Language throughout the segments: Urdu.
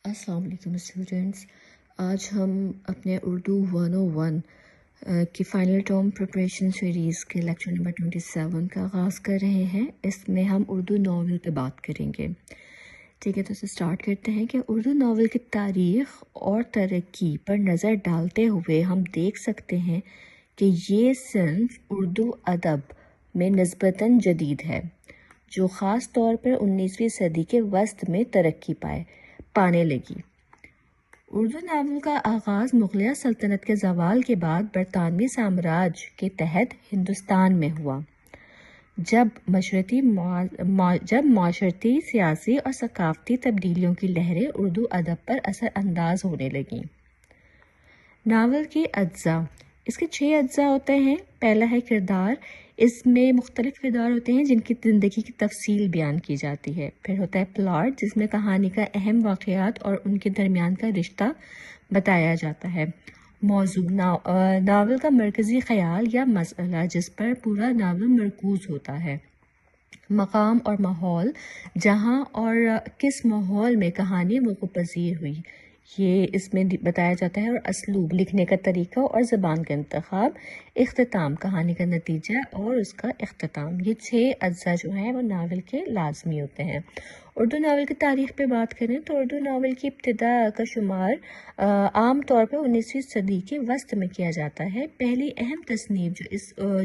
السلام علیکم اسٹوڈنٹس، آج ہم اپنے اردو 101 کی فائنل ٹرم پریپریشن سیریز کے لیکچر نمبر 27 کا آغاز کر رہے ہیں۔ اس میں ہم اردو ناول پہ بات کریں گے۔ ٹھیک ہے، تو اسے سٹارٹ کرتے ہیں کہ اردو ناول کی تاریخ اور ترقی پر نظر ڈالتے ہوئے ہم دیکھ سکتے ہیں کہ یہ صنف اردو ادب میں نسبتاً جدید ہے، جو خاص طور پر 19ویں صدی کے وسط میں ترقی پانے لگی۔ اردو ناول کا آغاز مغلیہ سلطنت کے زوال کے بعد برطانوی سامراج کے تحت ہندوستان میں ہوا، جب معاشرتی، سیاسی اور ثقافتی تبدیلیوں کی لہریں اردو ادب پر اثر انداز ہونے لگیں۔ ناول کے اجزاء، اس کے 6 اجزاء ہوتے ہیں۔ پہلا ہے کردار، اس میں مختلف کردار ہوتے ہیں جن کی زندگی کی تفصیل بیان کی جاتی ہے۔ پھر ہوتا ہے پلاٹ، جس میں کہانی کا اہم واقعات اور ان کے درمیان کا رشتہ بتایا جاتا ہے۔ موضوع، ناول کا مرکزی خیال یا مسئلہ جس پر پورا ناول مرکوز ہوتا ہے۔ مقام اور ماحول، جہاں اور کس ماحول میں کہانی وقوع پذیر ہوئی، یہ اس میں بتایا جاتا ہے۔ اور اسلوب، لکھنے کا طریقہ اور زبان کا انتخاب۔ اختتام، کہانی کا نتیجہ اور اس کا اختتام۔ یہ 6 اجزاء جو ہیں وہ ناول کے لازمی ہوتے ہیں۔ اردو ناول کی تاریخ پہ بات کریں تو اردو ناول کی ابتدا کا شمار عام طور پر 19ویں صدی کے وسط میں کیا جاتا ہے۔ پہلی اہم تصنیف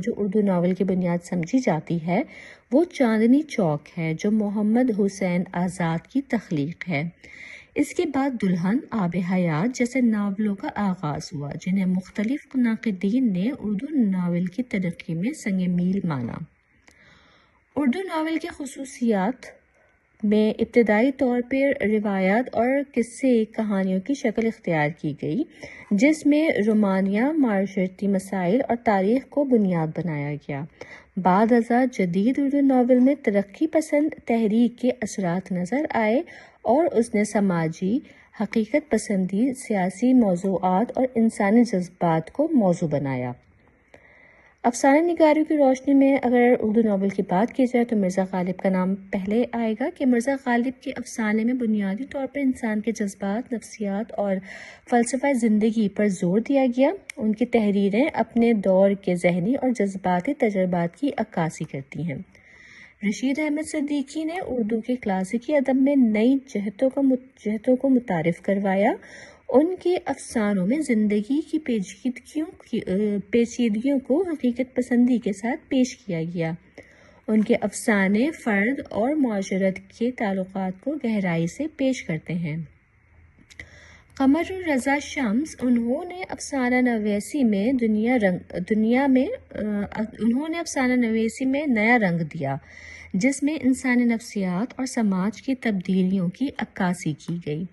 جو اردو ناول کی بنیاد سمجھی جاتی ہے وہ چاندنی چوک ہے، جو محمد حسین آزاد کی تخلیق ہے۔ اس کے بعد دلہن، آب حیات جیسے ناولوں کا آغاز ہوا، جنہیں مختلف ناقدین نے اردو ناول کی ترقی میں سنگ میل مانا۔ اردو ناول کی خصوصیات میں ابتدائی طور پر روایات اور قصے کہانیوں کی شکل اختیار کی گئی، جس میں رومانیہ، معاشرتی مسائل اور تاریخ کو بنیاد بنایا گیا۔ بعد ازاں جدید اردو ناول میں ترقی پسند تحریک کے اثرات نظر آئے اور اس نے سماجی، حقیقت پسندی، سیاسی موضوعات اور انسانی جذبات کو موضوع بنایا۔ افسانہ نگاری کی روشنی میں اگر اردو ناول کی بات کی جائے تو مرزا غالب کا نام پہلے آئے گا کہ مرزا غالب کے افسانے میں بنیادی طور پر انسان کے جذبات، نفسیات اور فلسفہ زندگی پر زور دیا گیا۔ ان کی تحریریں اپنے دور کے ذہنی اور جذباتی تجربات کی عکاسی کرتی ہیں۔ رشید احمد صدیقی نے اردو کے کلاسیکی ادب میں نئی جہتوں کو متعارف کروایا۔ ان کے افسانوں میں زندگی کی پیچیدگیوں کو حقیقت پسندی کے ساتھ پیش کیا گیا۔ ان کے افسانے فرد اور معاشرت کے تعلقات کو گہرائی سے پیش کرتے ہیں۔ قمر الرضا شمس، انہوں نے افسانہ نویسی میں نیا رنگ دیا، جس میں انسانی نفسیات اور سماج کی تبدیلیوں کی عکاسی کی گئی۔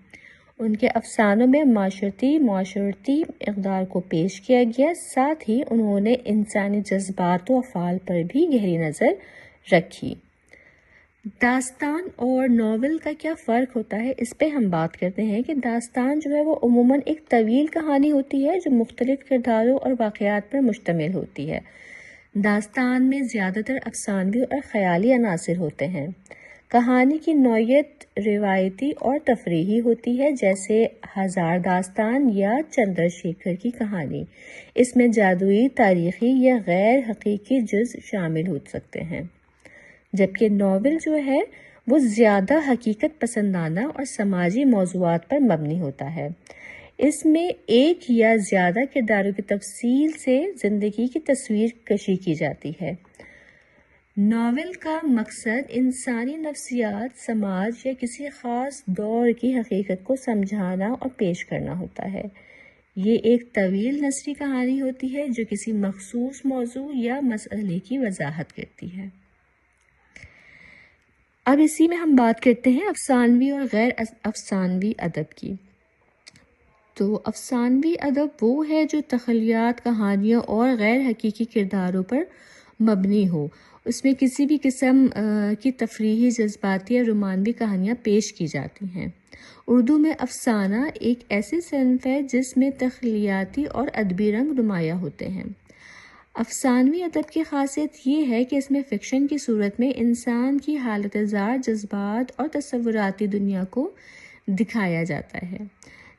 ان کے افسانوں میں معاشرتی اقدار کو پیش کیا گیا، ساتھ ہی انہوں نے انسانی جذبات و افعال پر بھی گہری نظر رکھی۔ داستان اور ناول کا کیا فرق ہوتا ہے، اس پہ ہم بات کرتے ہیں کہ داستان جو ہے وہ عموماً ایک طویل کہانی ہوتی ہے جو مختلف کرداروں اور واقعات پر مشتمل ہوتی ہے۔ داستان میں زیادہ تر افسانوی اور خیالی عناصر ہوتے ہیں۔ کہانی کی نوعیت روایتی اور تفریحی ہوتی ہے، جیسے ہزار داستان یا چندر شیکھر کی کہانی۔ اس میں جادوئی، تاریخی یا غیر حقیقی جز شامل ہو سکتے ہیں، جبکہ ناول جو ہے وہ زیادہ حقیقت پسندانہ اور سماجی موضوعات پر مبنی ہوتا ہے۔ اس میں ایک یا زیادہ کرداروں کی تفصیل سے زندگی کی تصویر کشی کی جاتی ہے۔ ناول کا مقصد انسانی نفسیات، سماج یا کسی خاص دور کی حقیقت کو سمجھانا اور پیش کرنا ہوتا ہے۔ یہ ایک طویل نثری کہانی ہوتی ہے جو کسی مخصوص موضوع یا مسئلے کی وضاحت کرتی ہے۔ اب اسی میں ہم بات کرتے ہیں افسانوی اور غیر افسانوی ادب کی۔ تو افسانوی ادب وہ ہے جو تخیلات، کہانیوں اور غیر حقیقی کرداروں پر مبنی ہو۔ اس میں کسی بھی قسم کی تفریحی، جذباتی یا رومانوی کہانیاں پیش کی جاتی ہیں۔ اردو میں افسانہ ایک ایسی صنف ہے جس میں تخیلاتی اور ادبی رنگ نمایاں ہوتے ہیں۔ افسانوی ادب کی خاصیت یہ ہے کہ اس میں فکشن کی صورت میں انسان کی حالت زار، جذبات اور تصوراتی دنیا کو دکھایا جاتا ہے،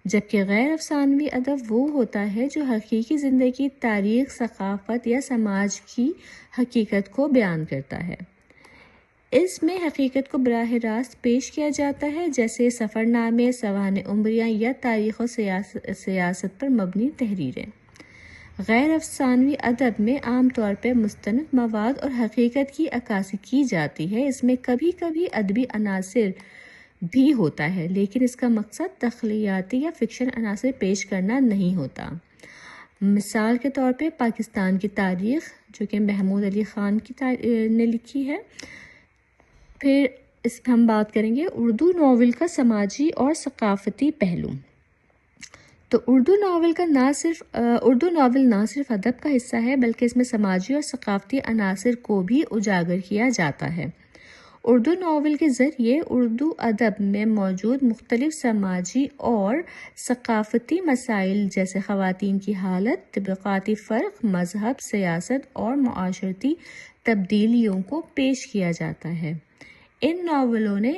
جبکہ غیر افسانوی ادب وہ ہوتا ہے جو حقیقی زندگی، تاریخ، ثقافت یا سماج کی حقیقت کو بیان کرتا ہے۔ اس میں حقیقت کو براہ راست پیش کیا جاتا ہے، جیسے سفر نامے، سوانح عمریاں یا تاریخ و سیاست پر مبنی تحریریں۔ غیر افسانوی ادب میں عام طور پر مستند مواد اور حقیقت کی عکاسی کی جاتی ہے۔ اس میں کبھی کبھی ادبی عناصر بھی ہوتا ہے، لیکن اس کا مقصد تخیلاتی یا فکشن عناصر پیش کرنا نہیں ہوتا۔ مثال کے طور پہ پاکستان کی تاریخ، جو کہ محمود علی خان نے لکھی ہے۔ پھر اس پہ ہم بات کریں گے اردو ناول کا سماجی اور ثقافتی پہلو۔ تو اردو ناول نہ صرف ادب کا حصہ ہے، بلکہ اس میں سماجی اور ثقافتی عناصر کو بھی اجاگر کیا جاتا ہے۔ اردو ناول کے ذریعے اردو ادب میں موجود مختلف سماجی اور ثقافتی مسائل جیسے خواتین کی حالت، طبقاتی فرق، مذہب، سیاست اور معاشرتی تبدیلیوں کو پیش کیا جاتا ہے۔ ان ناولوں نے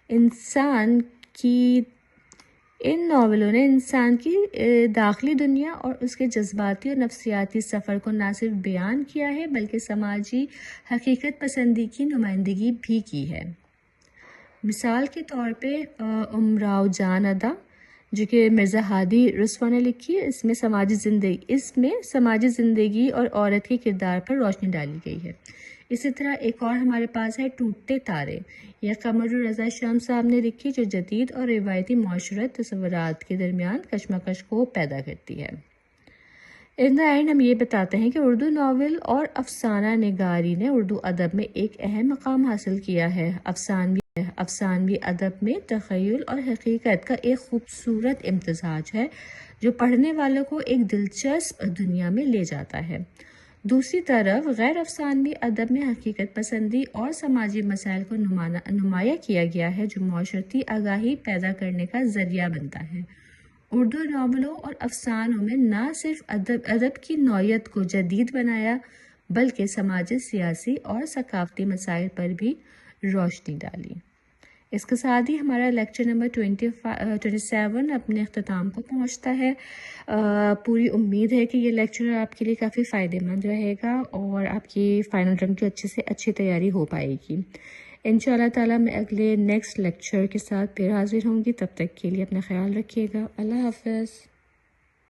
انسان کی داخلی دنیا اور اس کے جذباتی اور نفسیاتی سفر کو نہ صرف بیان کیا ہے، بلکہ سماجی حقیقت پسندی کی نمائندگی بھی کی ہے۔ مثال کے طور پہ امراؤ جان ادا، جو کہ مرزا ہادی رسوا نے لکھی ہے، اس میں سماجی زندگی اور عورت کے کردار پر روشنی ڈالی گئی ہے۔ اسی طرح ایک اور ہمارے پاس ہے ٹوٹتے تارے، یہ قمر رضا شمس صاحب نے لکھی، جو جدید اور روایتی معاشرت تصورات کے درمیان کشمکش کو پیدا کرتی ہے۔ ان دا اینڈ ہم یہ بتاتے ہیں کہ اردو ناول اور افسانہ نگاری نے اردو ادب میں ایک اہم مقام حاصل کیا ہے۔ افسانوی ادب میں تخیل اور حقیقت کا ایک خوبصورت امتزاج ہے، جو پڑھنے والوں کو ایک دلچسپ دنیا میں لے جاتا ہے۔ دوسری طرف غیر افسانوی ادب میں حقیقت پسندی اور سماجی مسائل کو نمایاں کیا گیا ہے، جو معاشرتی آگاہی پیدا کرنے کا ذریعہ بنتا ہے۔ اردو ناولوں اور افسانوں میں نہ صرف ادب کی نوعیت کو جدید بنایا، بلکہ سماجی، سیاسی اور ثقافتی مسائل پر بھی روشنی ڈالی۔ اس کے ساتھ ہی ہمارا لیکچر نمبر 27 اپنے اختتام کو پہنچتا ہے۔ پوری امید ہے کہ یہ لیکچر آپ کے لیے کافی فائدہ مند رہے گا اور آپ کی فائنل رن کی اچھے سے اچھی تیاری ہو پائے گی۔ انشاءاللہ تعالیٰ میں اگلے نیکسٹ لیکچر کے ساتھ پھر حاضر ہوں گی۔ تب تک کے لیے اپنا خیال رکھیے گا۔ اللہ حافظ۔